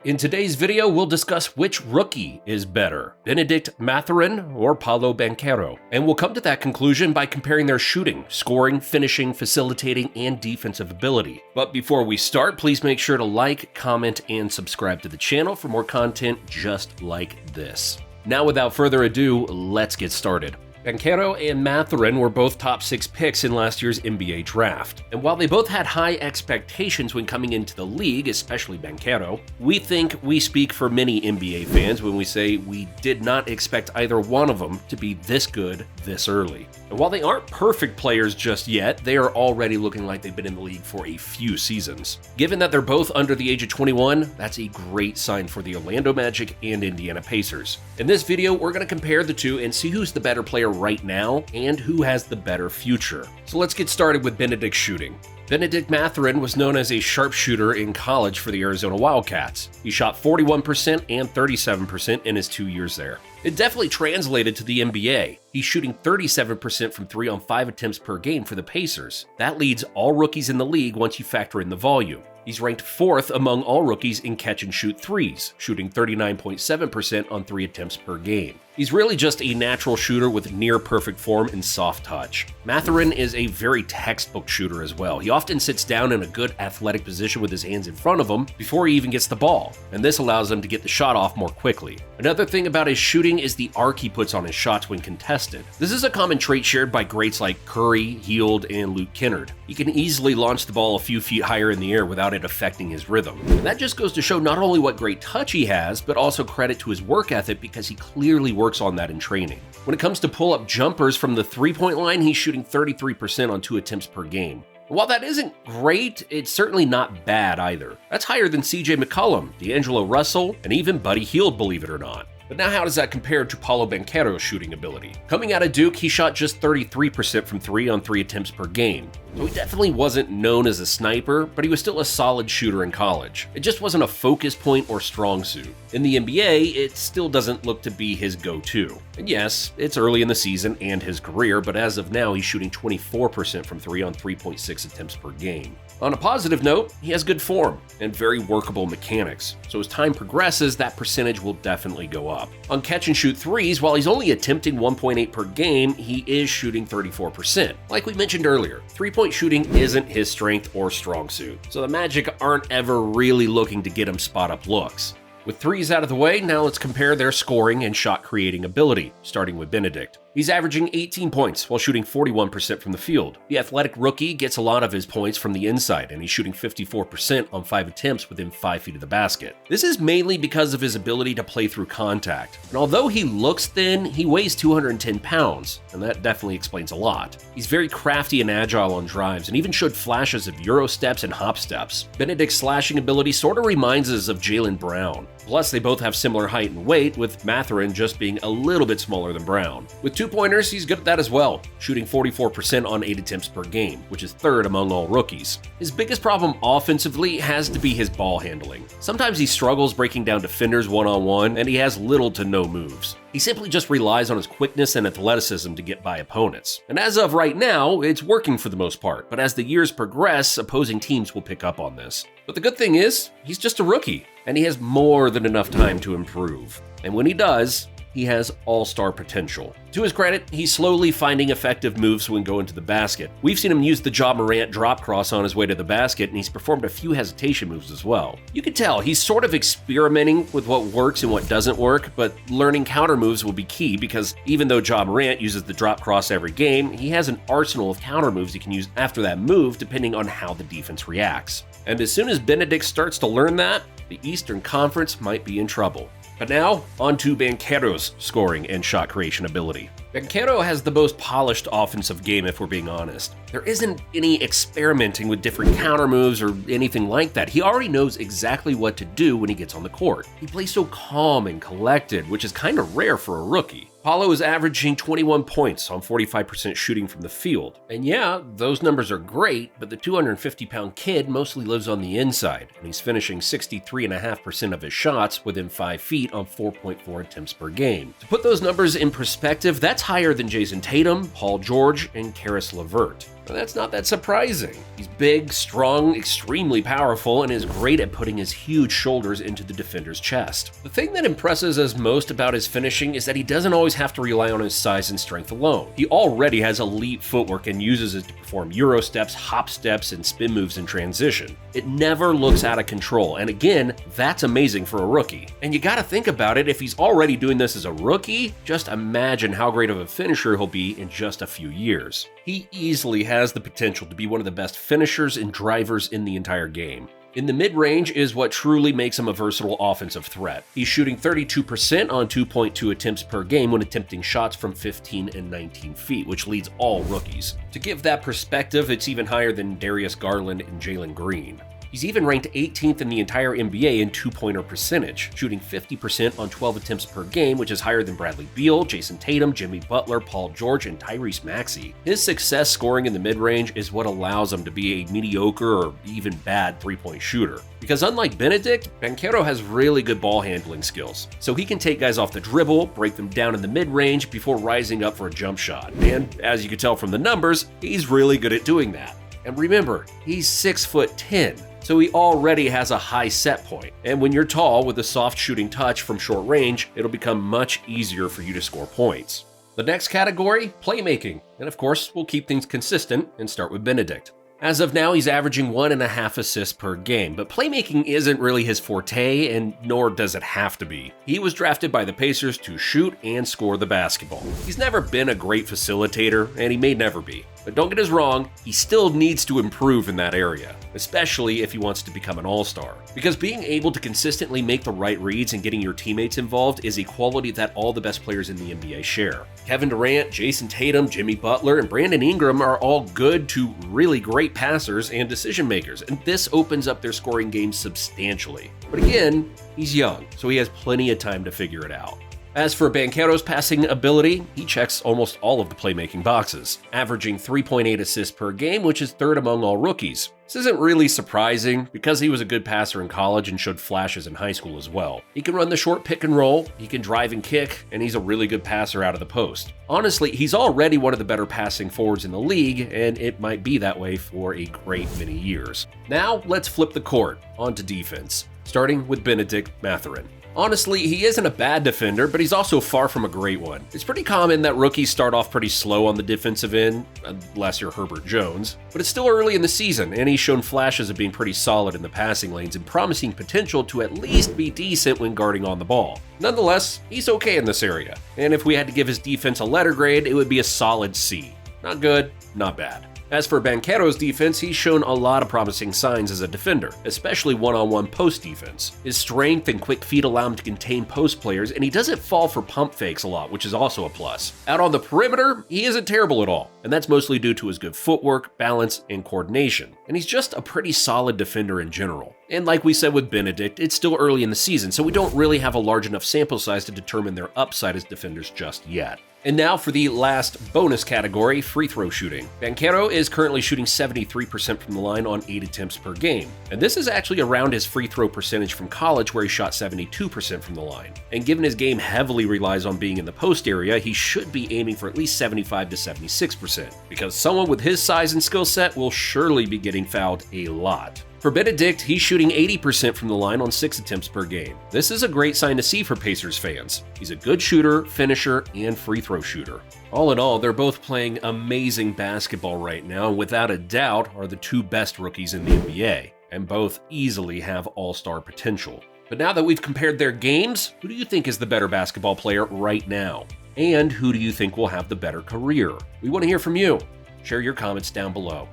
In today's video, we'll discuss which rookie is better, Bennedict Mathurin or Paolo Banchero, and we'll come to that conclusion by comparing their shooting, scoring, finishing, facilitating, and defensive ability. But before we start, please make sure to like, comment, and subscribe to the channel for more content just like this. Now, without further ado, let's get started. Banchero and Mathurin were both top 6 picks in last year's NBA draft. And while they both had high expectations when coming into the league, especially Banchero, we think we speak for many NBA fans when we say we did not expect either one of them to be this good this early. And while they aren't perfect players just yet, they are already looking like they've been in the league for a few seasons. Given that they're both under the age of 21, that's a great sign for the Orlando Magic and Indiana Pacers. In this video, we're going to compare the two and see who's the better player right now and who has the better future. So let's get started with Bennedict's shooting. Bennedict Mathurin was known as a sharpshooter in college for the Arizona Wildcats. He shot 41% and 37% in his 2 years there. It definitely translated to the NBA. He's shooting 37% from 3 on 5 attempts per game for the Pacers. That leads all rookies in the league once you factor in the volume. He's ranked 4th among all rookies in catch-and-shoot threes, shooting 39.7% on 3 attempts per game. He's really just a natural shooter with near-perfect form and soft touch. Mathurin is a very textbook shooter as well. He often sits down in a good athletic position with his hands in front of him before he even gets the ball, and this allows him to get the shot off more quickly. Another thing about his shooting is the arc he puts on his shots when contested. This is a common trait shared by greats like Curry, Hield, and Luke Kennard. He can easily launch the ball a few feet higher in the air without it affecting his rhythm. And that just goes to show not only what great touch he has, but also credit to his work ethic because he clearly works on that in training. When it comes to pull-up jumpers from the three-point line, he's shooting 33% on 2 attempts per game. While that isn't great, it's certainly not bad either. That's higher than CJ McCollum, D'Angelo Russell, and even Buddy Hield, believe it or not. But now how does that compare to Paolo Banchero's shooting ability? Coming out of Duke, he shot just 33% from 3 on 3 attempts per game. So he definitely wasn't known as a sniper, but he was still a solid shooter in college. It just wasn't a focus point or strong suit. In the NBA, it still doesn't look to be his go-to. And yes, it's early in the season and his career, but as of now, he's shooting 24% from 3 on 3.6 attempts per game. On a positive note, he has good form and very workable mechanics, so as time progresses, that percentage will definitely go up. On catch-and-shoot threes, while he's only attempting 1.8 per game, he is shooting 34%. Like we mentioned earlier, three-point shooting isn't his strength or strong suit, so the Magic aren't ever really looking to get him spot-up looks. With threes out of the way, now let's compare their scoring and shot-creating ability, starting with Bennedict. He's averaging 18 points while shooting 41% from the field. The athletic rookie gets a lot of his points from the inside, and he's shooting 54% on 5 attempts within 5 feet of the basket. This is mainly because of his ability to play through contact. And although he looks thin, he weighs 210 pounds, and that definitely explains a lot. He's very crafty and agile on drives, and even showed flashes of Euro steps and hop steps. Bennedict's slashing ability sort of reminds us of Jaylen Brown. Plus, they both have similar height and weight, with Mathurin just being a little bit smaller than Brown. With 2-pointers, he's good at that as well, shooting 44% on 8 attempts per game, which is 3rd among all rookies. His biggest problem offensively has to be his ball handling. Sometimes he struggles breaking down defenders one-on-one, and he has little to no moves. He simply just relies on his quickness and athleticism to get by opponents. And as of right now, it's working for the most part, but as the years progress, opposing teams will pick up on this. But the good thing is, he's just a rookie, and he has more than enough time to improve. And when he does, he has all-star potential. To his credit, he's slowly finding effective moves when going to the basket. We've seen him use the Ja Morant drop cross on his way to the basket, and he's performed a few hesitation moves as well. You can tell he's sort of experimenting with what works and what doesn't work, but learning counter moves will be key because even though Ja Morant uses the drop cross every game, he has an arsenal of counter moves he can use after that move depending on how the defense reacts. And as soon as Bennedict starts to learn that, the Eastern Conference might be in trouble. But now, on to Banchero's scoring and shot creation ability. Banchero has the most polished offensive game if we're being honest. There isn't any experimenting with different counter moves or anything like that. He already knows exactly what to do when he gets on the court. He plays so calm and collected, which is kind of rare for a rookie. Paolo is averaging 21 points on 45% shooting from the field. And yeah, those numbers are great, but the 250-pound kid mostly lives on the inside, and he's finishing 63.5% of his shots within 5 feet on 4.4 attempts per game. To put those numbers in perspective, that's higher than Jason Tatum, Paul George, and Karis LeVert. But that's not that surprising. He's big, strong, extremely powerful, and is great at putting his huge shoulders into the defender's chest. The thing that impresses us most about his finishing is that he doesn't always have to rely on his size and strength alone. He already has elite footwork and uses it to perform Euro steps, hop steps, and spin moves in transition. It never looks out of control, and again, that's amazing for a rookie. And you gotta think about it, if he's already doing this as a rookie, just imagine how great of a finisher he'll be in just a few years. He easily has the potential to be one of the best finishers and drivers in the entire game. In the mid-range is what truly makes him a versatile offensive threat. He's shooting 32% on 2.2 attempts per game when attempting shots from 15 and 19 feet, which leads all rookies. To give that perspective, it's even higher than Darius Garland and Jalen Green. He's even ranked 18th in the entire NBA in two-pointer percentage, shooting 50% on 12 attempts per game, which is higher than Bradley Beal, Jason Tatum, Jimmy Butler, Paul George, and Tyrese Maxey. His success scoring in the mid-range is what allows him to be a mediocre or even bad three-point shooter. Because unlike Bennedict, Banchero has really good ball handling skills, so he can take guys off the dribble, break them down in the mid-range before rising up for a jump shot. And as you can tell from the numbers, he's really good at doing that. And remember, he's 6'10", so he already has a high set point. And when you're tall with a soft shooting touch from short range, it'll become much easier for you to score points. The next category, playmaking. And of course, we'll keep things consistent and start with Bennedict. As of now, he's averaging 1.5 assists per game, but playmaking isn't really his forte, and nor does it have to be. He was drafted by the Pacers to shoot and score the basketball. He's never been a great facilitator, and he may never be. But don't get us wrong, he still needs to improve in that area, especially if he wants to become an all-star. Because being able to consistently make the right reads and getting your teammates involved is a quality that all the best players in the NBA share. Kevin Durant, Jason Tatum, Jimmy Butler, and Brandon Ingram are all good to really great passers and decision makers, and this opens up their scoring game substantially. But again, he's young, so he has plenty of time to figure it out. As for Banchero's passing ability, he checks almost all of the playmaking boxes, averaging 3.8 assists per game, which is third among all rookies. This isn't really surprising because he was a good passer in college and showed flashes in high school as well. He can run the short pick and roll, he can drive and kick, and he's a really good passer out of the post. Honestly, he's already one of the better passing forwards in the league, and it might be that way for a great many years. Now, let's flip the court onto defense, starting with Bennedict Mathurin. Honestly, he isn't a bad defender, but he's also far from a great one. It's pretty common that rookies start off pretty slow on the defensive end, unless you're Herbert Jones, but it's still early in the season, and he's shown flashes of being pretty solid in the passing lanes and promising potential to at least be decent when guarding on the ball. Nonetheless, he's okay in this area, and if we had to give his defense a letter grade, it would be a solid C. Not good, not bad. As for Banchero's defense, he's shown a lot of promising signs as a defender, especially one-on-one post defense. His strength and quick feet allow him to contain post players, and he doesn't fall for pump fakes a lot, which is also a plus. Out on the perimeter, he isn't terrible at all, and that's mostly due to his good footwork, balance, and coordination. And he's just a pretty solid defender in general. And like we said with Bennedict, it's still early in the season, so we don't really have a large enough sample size to determine their upside as defenders just yet. And now for the last bonus category, free throw shooting. Banchero is currently shooting 73% from the line on 8 attempts per game. And this is actually around his free throw percentage from college where he shot 72% from the line. And given his game heavily relies on being in the post area, he should be aiming for at least 75 to 76%. Because someone with his size and skill set will surely be getting fouled a lot. For Bennedict, he's shooting 80% from the line on 6 attempts per game. This is a great sign to see for Pacers fans. He's a good shooter, finisher, and free throw shooter. All in all, they're both playing amazing basketball right now, and without a doubt are the two best rookies in the NBA, and both easily have all-star potential. But now that we've compared their games, who do you think is the better basketball player right now? And who do you think will have the better career? We want to hear from you. Share your comments down below.